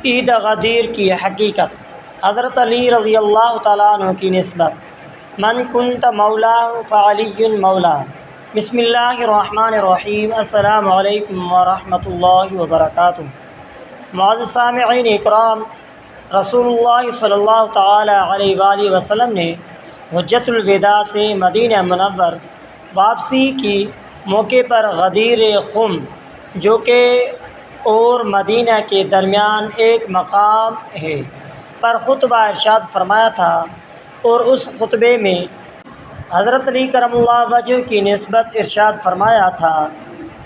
عید غدیر کی حقیقت۔ حضرت علی رضی اللہ تعالیٰ عنہ کی نسبت۔ من کنت مولا فعلی مولا۔ بسم اللہ الرحمن الرحیم۔ السلام علیکم ورحمۃ اللہ وبرکاتہ۔ معزز سامعین اکرام، رسول اللہ صلی اللہ تعالیٰ علیہ وآلہ وسلم نے حجۃ الوداع سے مدینہ منور واپسی کی موقع پر غدیر خم، جو کہ اور مدینہ کے درمیان ایک مقام ہے، پر خطبہ ارشاد فرمایا تھا، اور اس خطبے میں حضرت علی کرم اللہ وجہ کی نسبت ارشاد فرمایا تھا،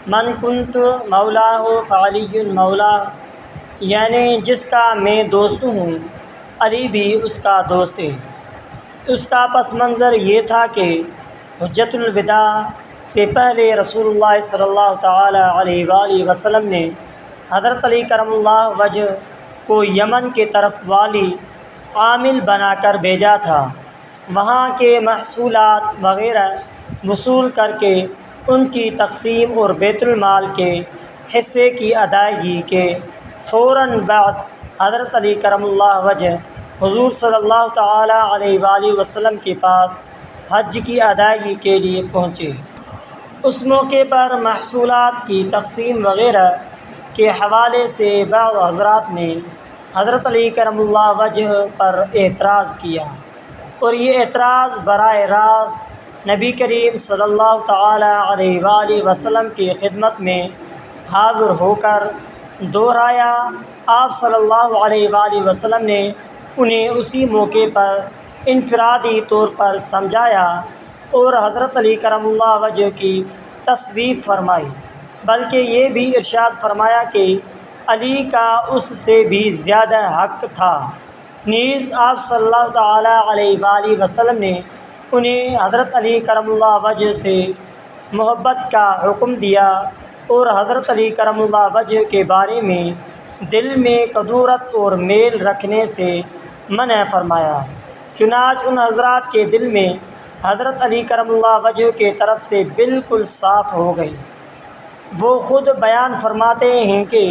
من کنت مولا فعلی مولا، یعنی جس کا میں دوست ہوں علی بھی اس کا دوست ہے۔ اس کا پس منظر یہ تھا کہ حجۃ الوداع سے پہلے رسول اللہ صلی اللہ تعالیٰ علیہ وآلہ وسلم نے حضرت علی کرم اللہ وجہ کو یمن کے طرف والی عامل بنا کر بھیجا تھا، وہاں کے محصولات وغیرہ وصول کر کے ان کی تقسیم اور بیت المال کے حصے کی ادائیگی کے فوراً بعد حضرت علی کرم اللہ وجہ حضور صلی اللہ تعالیٰ علیہ وآلہ وسلم کے پاس حج کی ادائیگی کے لیے پہنچے۔ اس موقع پر محصولات کی تقسیم وغیرہ کے حوالے سے بعض حضرات نے حضرت علی کرم اللہ وجہ پر اعتراض کیا، اور یہ اعتراض براہ راست نبی کریم صلی اللہ تعالیٰ علیہ وآلہ وسلم کی خدمت میں حاضر ہو کر دہرایا۔ آپ صلی اللہ علیہ وآلہ وسلم نے انہیں اسی موقع پر انفرادی طور پر سمجھایا اور حضرت علی کرم اللہ وجہ کی تصویب فرمائی، بلکہ یہ بھی ارشاد فرمایا کہ علی کا اس سے بھی زیادہ حق تھا۔ نیز آپ صلی اللہ تعالیٰ علیہ وآلہ وسلم نے انہیں حضرت علی کرم اللہ وجہ سے محبت کا حکم دیا اور حضرت علی کرم اللہ وجہ کے بارے میں دل میں کدورت اور میل رکھنے سے منع فرمایا۔ چنانچہ ان حضرات کے دل میں حضرت علی کرم اللہ وجہ کے طرف سے بالکل صاف ہو گئی۔ وہ خود بیان فرماتے ہیں کہ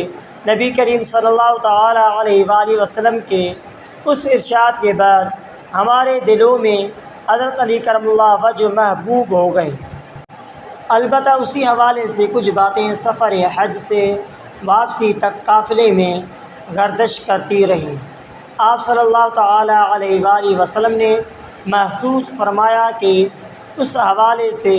نبی کریم صلی اللہ تعالیٰ علیہ وآلہ وسلم کے اس ارشاد کے بعد ہمارے دلوں میں حضرت علی کرم اللہ وجہ محبوب ہو گئے۔ البتہ اسی حوالے سے کچھ باتیں سفر حج سے واپسی تک قافلے میں گردش کرتی رہیں۔ آپ صلی اللہ تعالیٰ علیہ وآلہ وسلم نے محسوس فرمایا کہ اس حوالے سے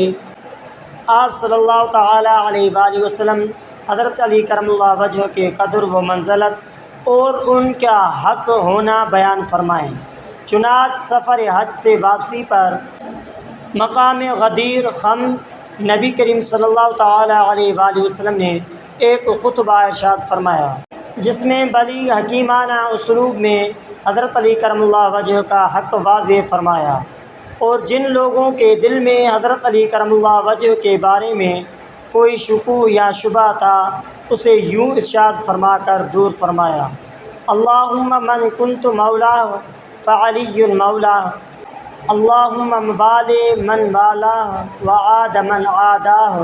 آپ صلی اللہ تعالیٰ علیہ وآلہ وسلم حضرت علی کرم اللہ وجہ کے قدر و منزلت اور ان کا حق ہونا بیان فرمائیں۔ چنانچہ سفر حج سے واپسی پر مقام غدیر خم نبی کریم صلی اللہ تعالیٰ علیہ وآلہ وسلم نے ایک خطبہ ارشاد فرمایا، جس میں بڑی حکیمانہ اسلوب میں حضرت علی کرم اللہ وجہ کا حق واضح فرمایا، اور جن لوگوں کے دل میں حضرت علی کرم اللہ وجہ کے بارے میں کوئی شکوک یا شبہ تھا، اسے یوں ارشاد فرما کر دور فرمایا، اللہم من کنت مولا فعلی مولا، اللہم والی من والا وعاد من عاداہ۔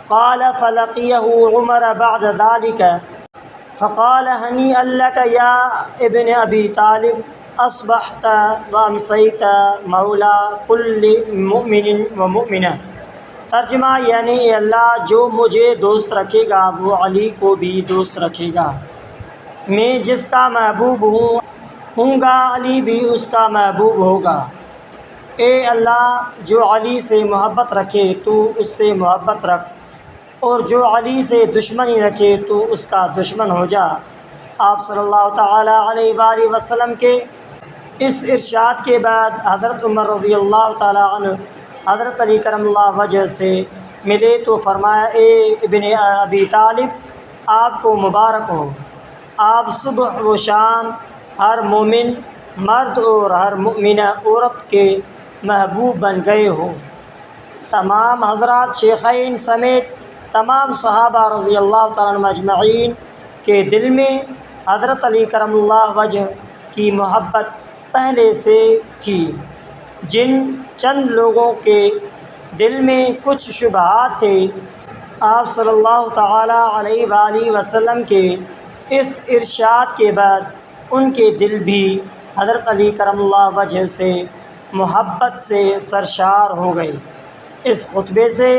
قال فلقیہ عمر بعد ذلك فقال ہنیئا لک یا ابن ابی طالب، اصبحت وامسیت مولا کل مؤمن و مؤمنہ۔ ترجمہ یعنی اے اللہ، جو مجھے دوست رکھے گا وہ علی کو بھی دوست رکھے گا، میں جس کا محبوب ہوں گا علی بھی اس کا محبوب ہوگا۔ اے اللہ، جو علی سے محبت رکھے تو اس سے محبت رکھ، اور جو علی سے دشمنی رکھے تو اس کا دشمن ہو جا۔ آپ صلی اللہ تعالیٰ علیہ وآلہ وسلم کے اس ارشاد کے بعد حضرت عمر رضی اللہ تعالیٰ عنہ حضرت علی کرم اللہ وجہ سے ملے تو فرمایا، اے ابن ابی طالب، آپ کو مبارک ہو، آپ صبح و شام ہر مومن مرد اور ہر مومنہ عورت کے محبوب بن گئے ہو۔ تمام حضرات شیخین سمیت تمام صحابہ رضی اللہ تعالیٰ عنہم اجمعین کے دل میں حضرت علی کرم اللہ وجہ کی محبت پہلے سے تھی۔ جن چند لوگوں کے دل میں کچھ شبہات تھے، آپ صلی اللہ تعالیٰ علیہ وآلہ وسلم کے اس ارشاد کے بعد ان کے دل بھی حضرت علی کرم اللہ وجہ سے محبت سے سرشار ہو گئے۔ اس خطبے سے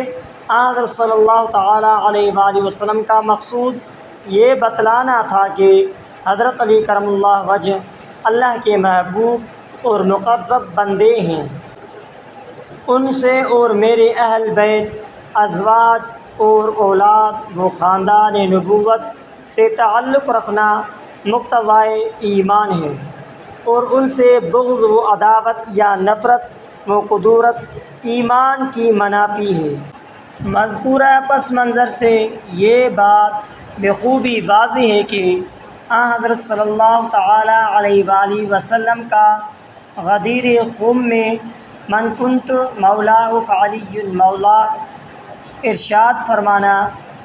حضرت صلی اللہ تعالیٰ علیہ وآلہ وسلم کا مقصود یہ بتلانا تھا کہ حضرت علی کرم اللہ وجہ اللہ کے محبوب اور مقرب بندے ہیں۔ ان سے اور میرے اہل بیت، ازواج اور اولاد و خاندان نبوت سے تعلق رکھنا مقتضائے ایمان ہے، اور ان سے بغض و عداوت یا نفرت و قدورت ایمان کی منافی ہے۔ مذکورہ پس منظر سے یہ بات بخوبی واضح ہے کہ حضرت صلی اللہ تعالیٰ علیہ وآلہ وسلم کا غدیر خم میں من کنت مولاہ فعلی مولاہ ارشاد فرمانا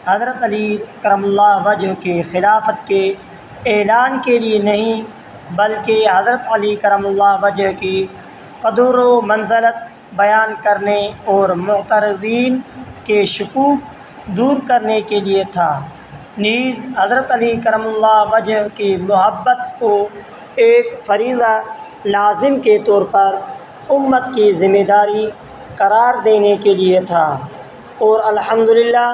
حضرت علی کرم اللہ وجہ کے خلافت کے اعلان کے لیے نہیں، بلکہ حضرت علی کرم اللہ وجہ کی قدر و منزلت بیان کرنے اور معترضین کے شکوک دور کرنے کے لیے تھا۔ نیز حضرت علی کرم اللہ وجہ کی محبت کو ایک فریضہ لازم کے طور پر امت کی ذمہ داری قرار دینے کے لیے تھا، اور الحمدللہ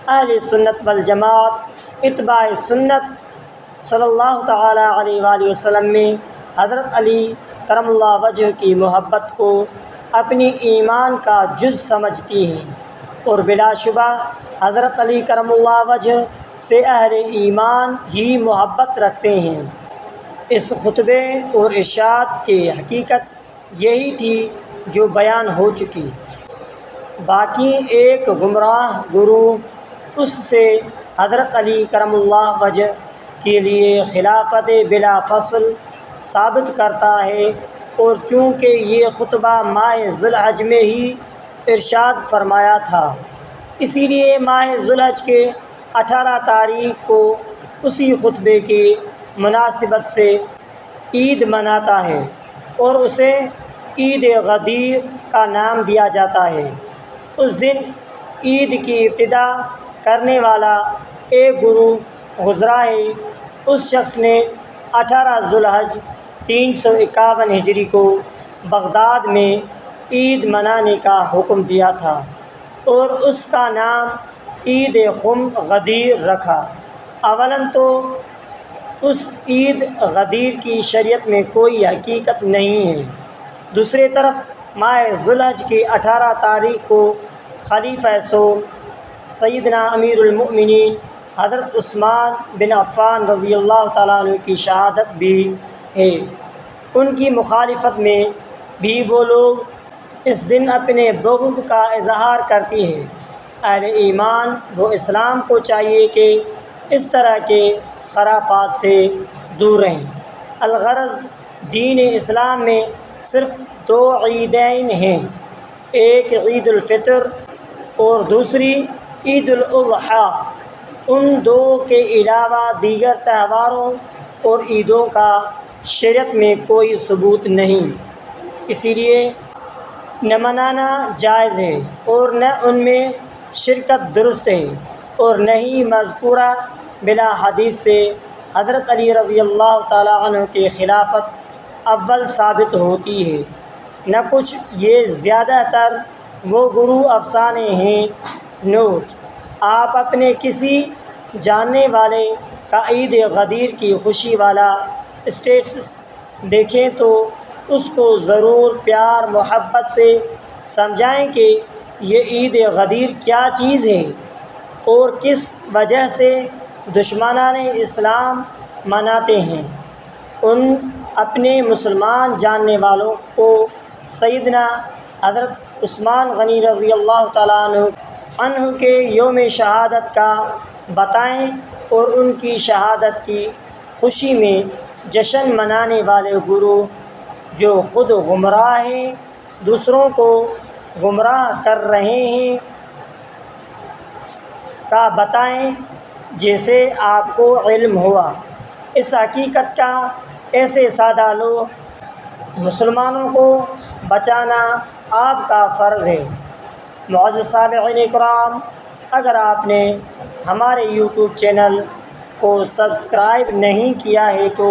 اہل سنت والجماعت اتباع سنت صلی اللہ تعالیٰ علیہ وآلہ وسلم میں حضرت علی کرم اللہ وجہ کی محبت کو اپنی ایمان کا جز سمجھتی ہیں، اور بلا شبہ حضرت علی کرم اللہ وجہ سے اہل ایمان ہی محبت رکھتے ہیں۔ اس خطبے اور ارشاد کی حقیقت یہی تھی جو بیان ہو چکی۔ باقی ایک گمراہ گروہ اس سے حضرت علی کرم اللہ وجہ کے لیے خلافت بلا فصل ثابت کرتا ہے، اور چونکہ یہ خطبہ ماہ ذی الحج میں ہی ارشاد فرمایا تھا، اسی لیے ماہ ذی الحج کے 18 تاریخ کو اسی خطبے کی مناسبت سے عید مناتا ہے، اور اسے عید غدیر کا نام دیا جاتا ہے۔ اس دن عید کی ابتدا کرنے والا ایک گروہ گزرا ہے۔ اس شخص نے 18 ذی الحج 351 ہجری کو بغداد میں عید منانے کا حکم دیا تھا، اور اس کا نام عید خم غدیر رکھا۔ اولاً تو اس عید غدیر کی شریعت میں کوئی حقیقت نہیں ہے، دوسری طرف ماہ ذی الحج کی 18 تاریخ کو خلیفہ سوم سیدنا امیر المؤمنین حضرت عثمان بن عفان رضی اللہ تعالیٰ عنہ کی شہادت بھی ہے۔ ان کی مخالفت میں بھی وہ لوگ اس دن اپنے بغض کا اظہار کرتے ہیں۔ اہل ایمان و اسلام کو چاہیے کہ اس طرح کے خرافات سے دور رہیں۔ الغرض دین اسلام میں صرف 2 عیدین ہیں، ایک عید الفطر اور دوسری عید الاضحیٰ۔ ان 2 کے علاوہ دیگر تہواروں اور عیدوں کا شریعت میں کوئی ثبوت نہیں، اسی لیے نہ منانا جائز ہے اور نہ ان میں شرکت درست ہے، اور نہ ہی مذکورہ بلا حدیث سے حضرت علی رضی اللہ تعالیٰ عنہ کی خلافت اول ثابت ہوتی ہے۔ نہ کچھ یہ زیادہ تر وہ گروہ افسانے ہیں۔ نوٹ: آپ اپنے کسی جاننے والے کا عید غدیر کی خوشی والا اسٹیٹس دیکھیں تو اس کو ضرور پیار محبت سے سمجھائیں کہ یہ عید غدیر کیا چیز ہے اور کس وجہ سے دشمنان اسلام مناتے ہیں۔ ان اپنے مسلمان جاننے والوں کو سیدنا حضرت عثمان غنی رضی اللہ تعالیٰ عنہ کے یوم شہادت کا بتائیں، اور ان کی شہادت کی خوشی میں جشن منانے والے گروہ جو خود گمراہ ہیں، دوسروں کو گمراہ کر رہے ہیں کا بتائیں، جیسے آپ کو علم ہوا۔ اس حقیقت کا ایسے سادہ لوح مسلمانوں کو بچانا آپ کا فرض ہے۔ معزز سامعین کرام، اگر آپ نے ہمارے یوٹیوب چینل کو سبسکرائب نہیں کیا ہے تو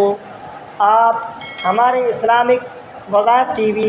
آپ ہمارے اسلامک وظائف ٹی وی